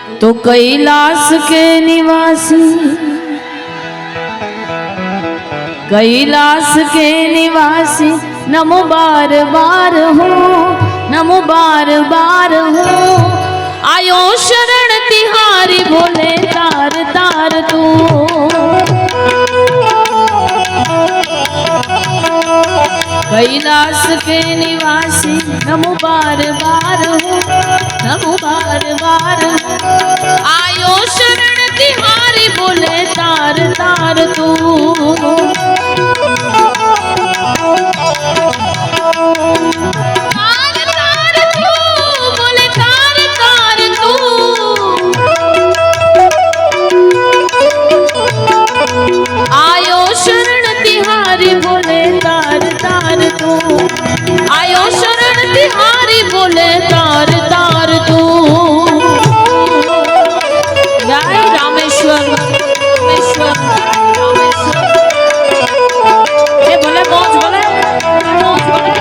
तो कैलाश के निवासी, कैलाश के निवासी नमो बार बार हो, नमो बार बार हो। आयो शरण तिहारी भोले तार तार तू। कैलाश के निवासी नमो बार बार हो, नमो बार बार हो। आयो शरण तिहारी भोले तार तार तू। आयो शरण तिहारी भोले तार तार तू। आयो शरण तिहारी भोले तार तार तू। जय रामेश्वर रामेश्वर रामेश्वर। ये बोले मौज बोले मौज बोले।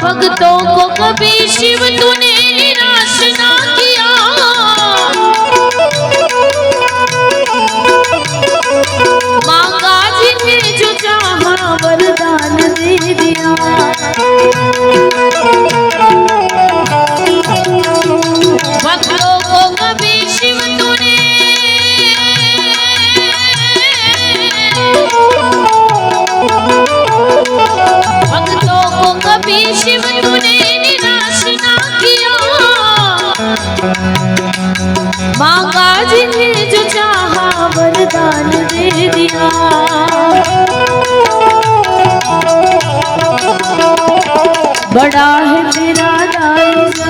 भक्तों को कभी शिव तूने निराश ना किया। मांगा जिन्हें जो चाहा वरदान दे दिया। भक्तों को कभी शिव तूने भक्तों को कभी शिव तूने निराश ना किया। मांगा जिन्हें जो चाहा वरदान दे दिया। बड़ा है तेरा दाईजा,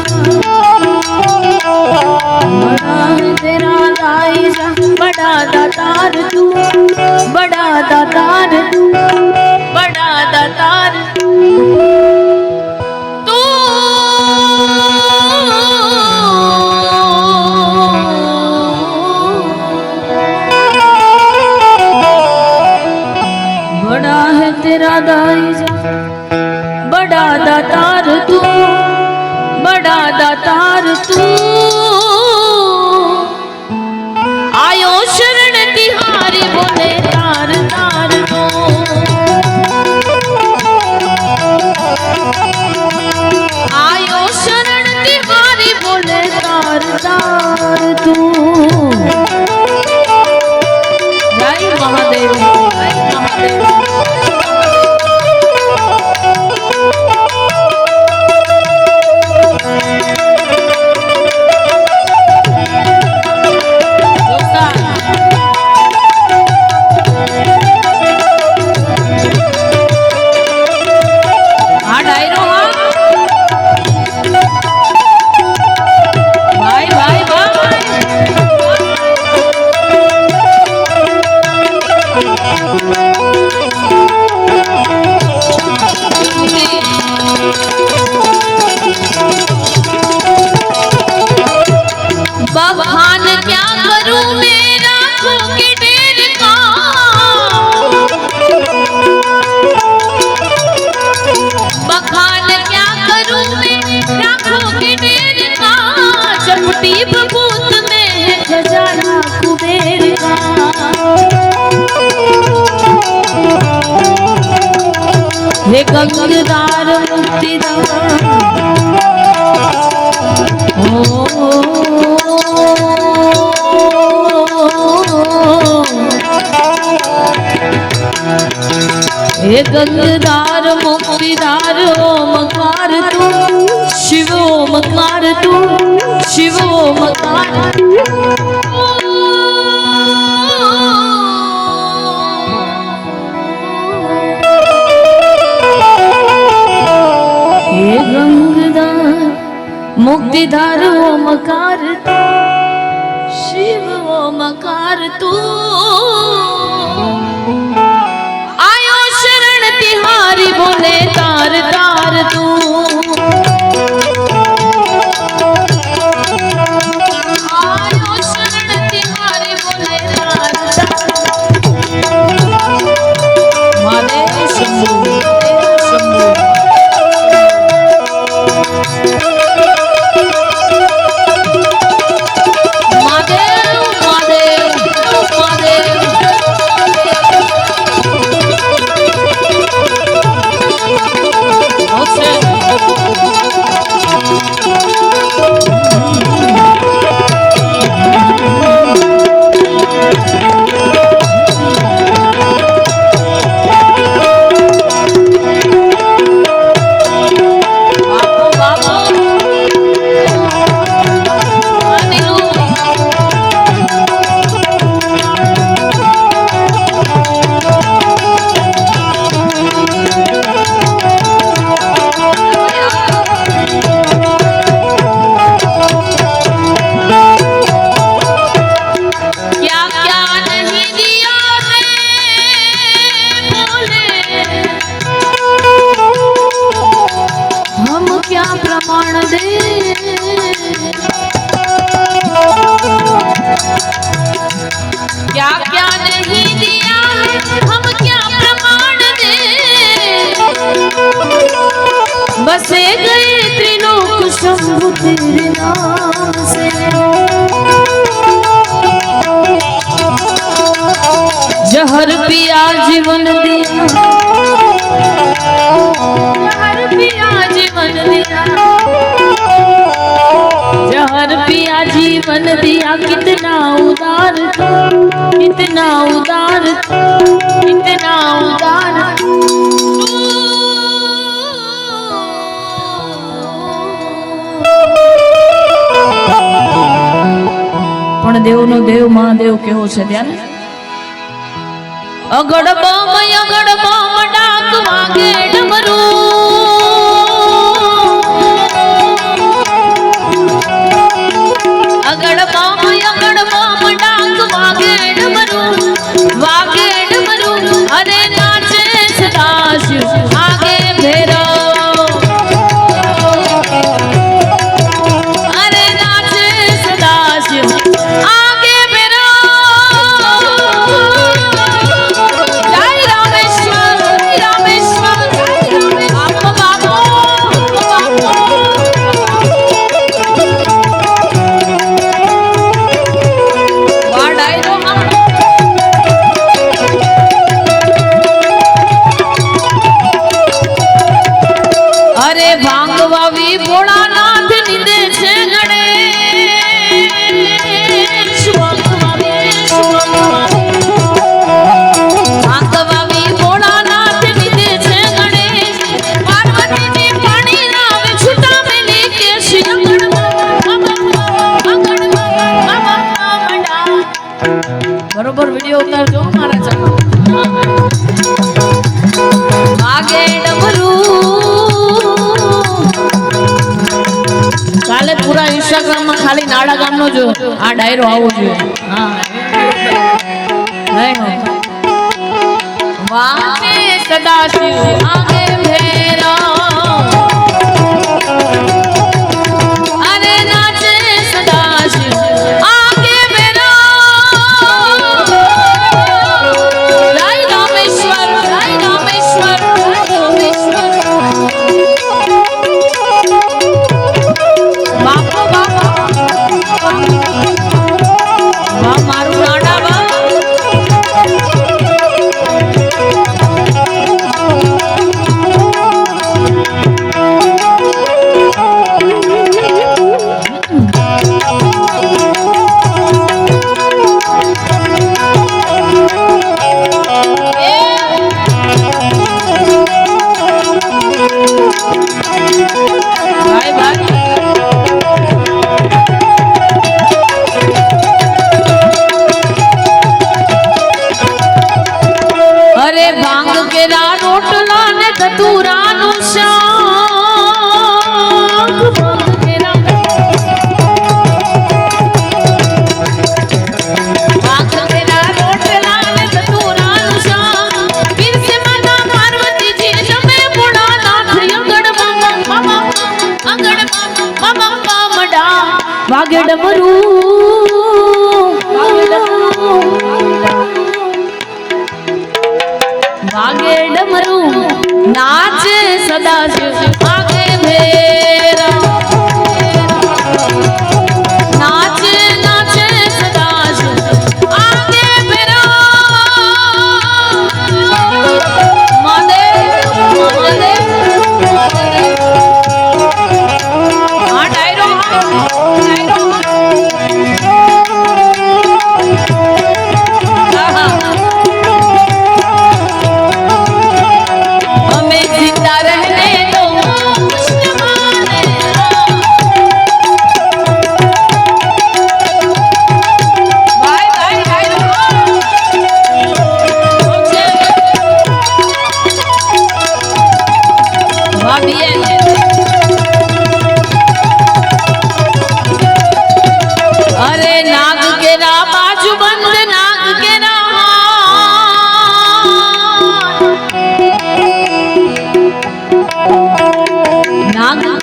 बड़ा है तेरा दाईजा, बड़ा दातार तू, बड़ा दातार तू, बड़ा दातार तू। बड़ा है तेरा दाईजा, बड़ा दातार तू, बड़ा दातार तू। आयो शरण तिहारी बोले तार तार तू। आयो शरण तिहारी बोले तार तार तू। जय महादेव जय महादेव। बखान क्या करूं मैं राखों के ढेर का। बखान क्या करूं मैं राखों के ढेर का। चपटी बबूत में है खजाना कुबेर का। हे गंगदार मुक्तिदार हे गंगदार मुक्तिदार ओमकार तू, शिव ओमकार तू, शिव ओमकार तू। हे गंगदार मुक्तिदार ओमकार तू, शिव ओमकार तू। आयो शरण तिहारी बोले तार तार तू। प्रमाण दे। क्या क्या नहीं दिया हम क्या प्रमाण दे। बसे गए त्रिलोक शंभु तेरे नाम से। जहर पिया जीवन दिया, जहर पिया जीवन दिया, जहर पिया जीवन दिया। कितना उदार था, कितना उदार था, कितना उदार। पण देवनो देव महादेव केવો છે ત્યારે અગડ બમ ડાક વાગે ડમરું। અગડ બમ ડાક વાગે ડમરું, વાગે ડમરું। અરે નાચે સદાશિવ આગે ભેરવ, અરે નાચે સદાશિવ આગે ભેરવ। अरे भांगवावी भोळानाथ निदे छे गणेश। भांगवावी भोळानाथ निदे छे गणेश। पार्वती जी पाणी रावे छूटा मेली केश। बरोबर वीडियो उतारજો મારા ચેનલ આગે ડમરૂ। કાલે પૂરા ઇન્સ્ટાગ્રામ માં ખાલી નાડા ગામનો જો આ ડાયરો આવો જોઈએ। હા નહીં વાગે સદાશિવ આગે ભેરવ, અરે નાચે સદાશિવ આગે ભેરવ। રાય રામેશ્વર, રાય રામેશ્વર, રાય રામેશ્વર। બાપો બાપા વાહ મારું રાડા બા। ભાઈ ભાઈ अरे भांग केरा रोटला ने धतूरा नु शाक। भांग केरा रोटला ने धतूरा नु शाक। फिर से माता पार्वती जी जमे बुढ़ा नाथ। अंगड़ मामा अंगड़ मामा मामडा वागे डमरू, वागे डमरू। नाच सदाशिव आगे भैरव, नाच नाच सदाशिव आगे भैरव। महादेव महादेव हाँ डायरो डायरो हमें जिंदा रहने दो।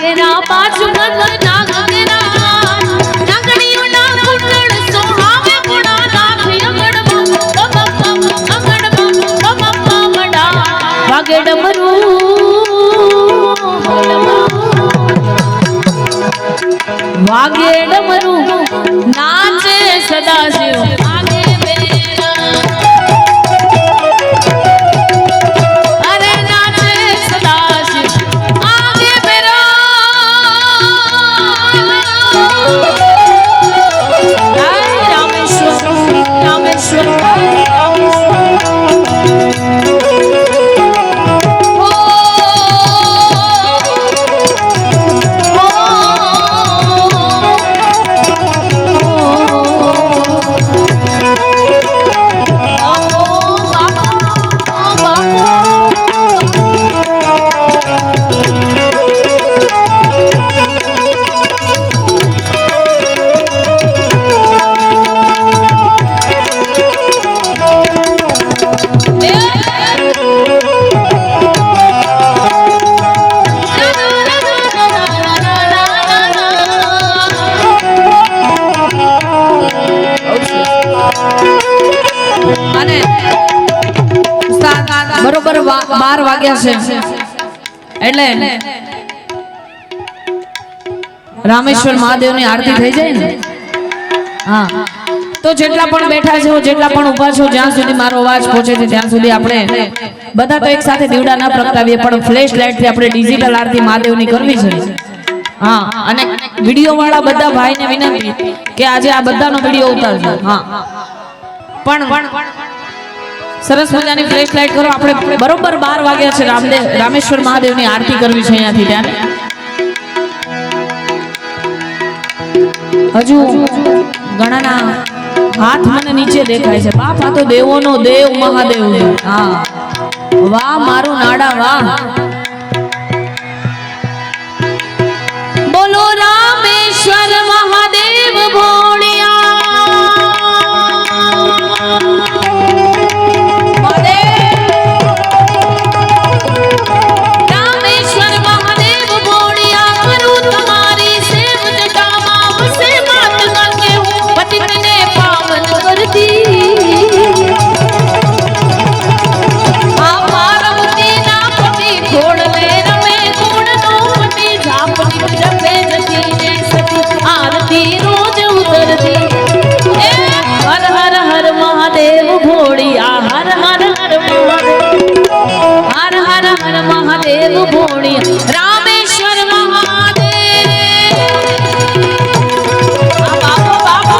ઘેરા પાછું નાગ ઘેરા નાગણીઓના કુંડળ સોહાવે ગુણા નાખી અંગડમાં વાગે ડમરું વાગે ડમરું નાચે સદાશિવ આગે બેરા અરે નાચે સદાશિવ આગે બેરા રામેશ્વર રામેશ્વર બરોબર 12 વાગ્યા છે એટલે રામેશ્વર મહાદેવની આરતી થઈ જાય ને હા તો જેટલા પણ બેઠા છો જેટલા પણ ઊભા છો જ્યાં સુધી મારો અવાજ પહોંચે છે ત્યાં સુધી આપણે બધા તો એક સાથે દીવડા ના પ્રગટાવીએ પણ ફ્લેશ લાઇટ થી આપણે ડિજિટલ આરતી મહાદેવની કરવી છે હા અને વિડિયો વાળા બધા ભાઈને વિનંતી કે આજે આ બધાનો વિડિયો ઉતારજો હા પણ સરસ મજાની ફ્લેશ લાઇટ કરો આપણે બરોબર 12 વાગ્યા છે રામેશ્વર મહાદેવની આરતી કરવી છે અહીંયાથી ત્યાં હજુ ઘણાના હાથ મને નીચે દેખાય છે બાપ આ તો દેવોનો દેવ મહાદેવ હા વાહ મારું નાડા વાહ બોલો રામેશ્વર મહાદેવ ભોળિયા महादेव भोड़िया रामेश्वर महादेव बाबू बाबू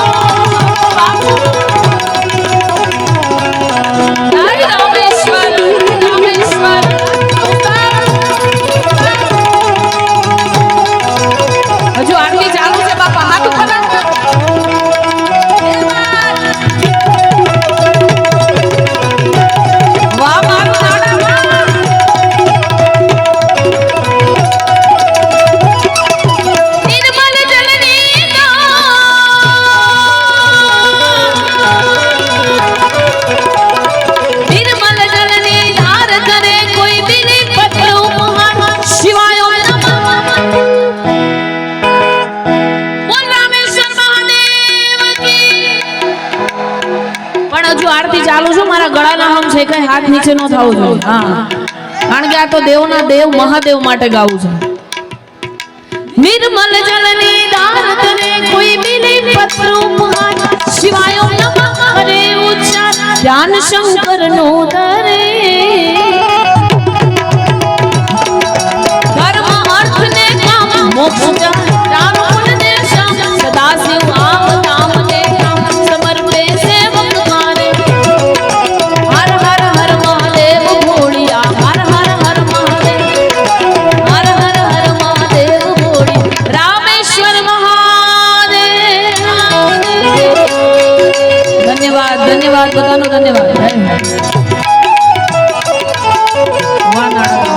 बाबू रामेश्वर रामेश्वर हजू आरती चालू है बापा हाथ ऊपर આરતી ચાલુ છે મારા ગળાના હમ છે કઈ હાથ નીચે ન થવું જોઈએ હા કારણ કે આ તો દેવના દેવ મહાદેવ માટે ગાવું છે નિર્મલ જલની ધાર કરે કોઈ બિલી પત્રું શિવાય નમઃ હરે ઉચ્ચાર ધ્યાન શંકર નો ધરે ધર્મ અર્થ ને કામ મોક્ષ રામ ગુણ ને શ્યામ સદા શિવ આમ કામ ને કામ સમર્પે સેવક મારે હર હર હર મહાદેવ ભોળિયા હર હર હર મહાદેવ હર હર હર મહાદેવ ભોળિયા રામેશ્વર મહાદેવ ધન્યવાદ ધન્યવાદ બધાનો ધન્યવાદ વાહ નાડા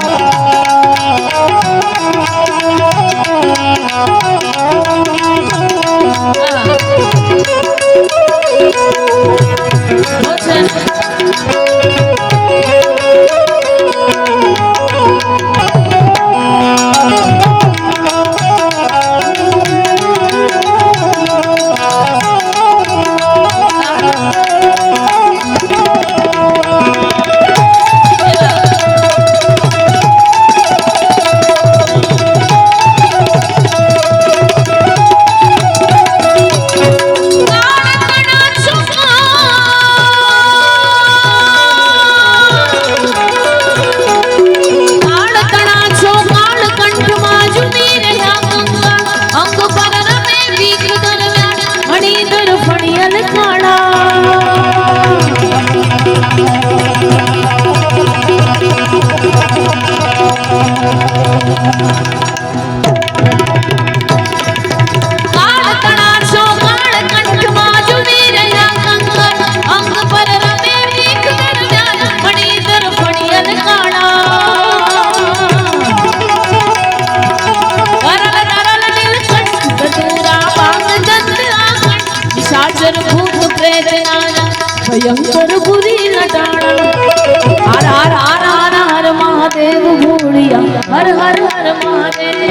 हर हर हर महादेव,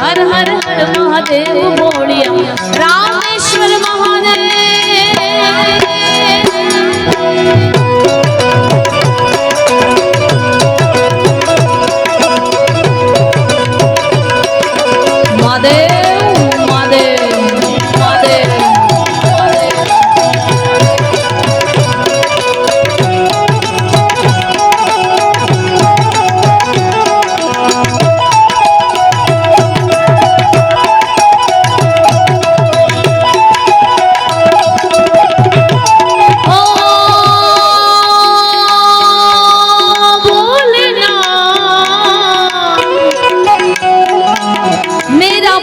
हर हर हर महादेव बोलिया रामेश्वर महादेव।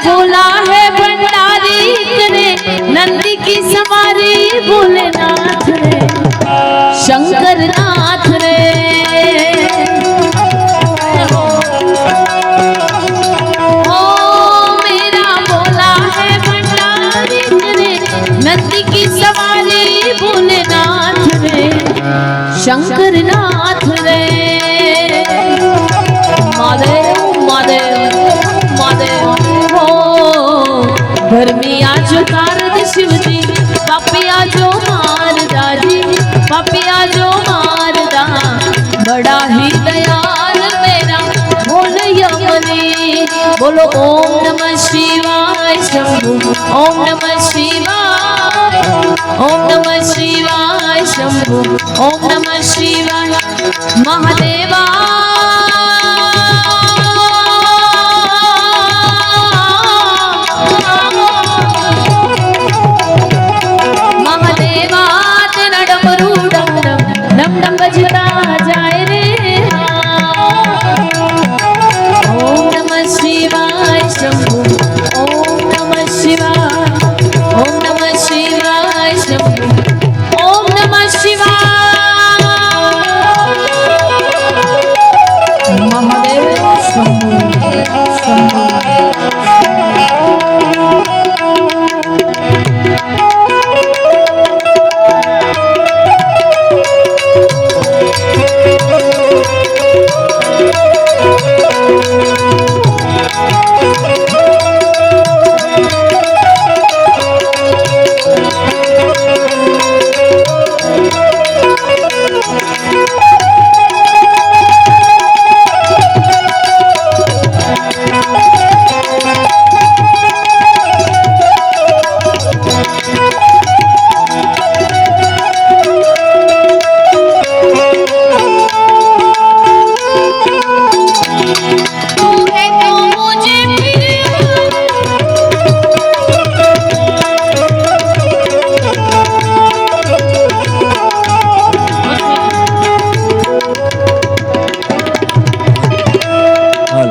भोला है भंडारी करे नंदी की सवारी भोलेनाथ रे शंकर नाथ रे। ओ मेरा भोला है भंडारी करे नंदी की सवारी भोलेनाथ रे शंकर नाथ रे। महादेव महादेव महादेव धर्मिया जो कारद शिवजी पापिया जो मारदा जी पापिया जो मारदा बड़ा ही दयाल मेरा बोल यमली। बोलो ओम नमः शिवाय शंभु ओम नमः शिवाय ओम नमः शिवाय शंभु ओम नमः शिवाय महादेवा। डम डम बजता जाए रे ओम नमः शिवाय शंभु ओम नमः शिवाय ओम नमः शिवाय शंभु ओम नमः शिवाय महादेव शंभु शंभु।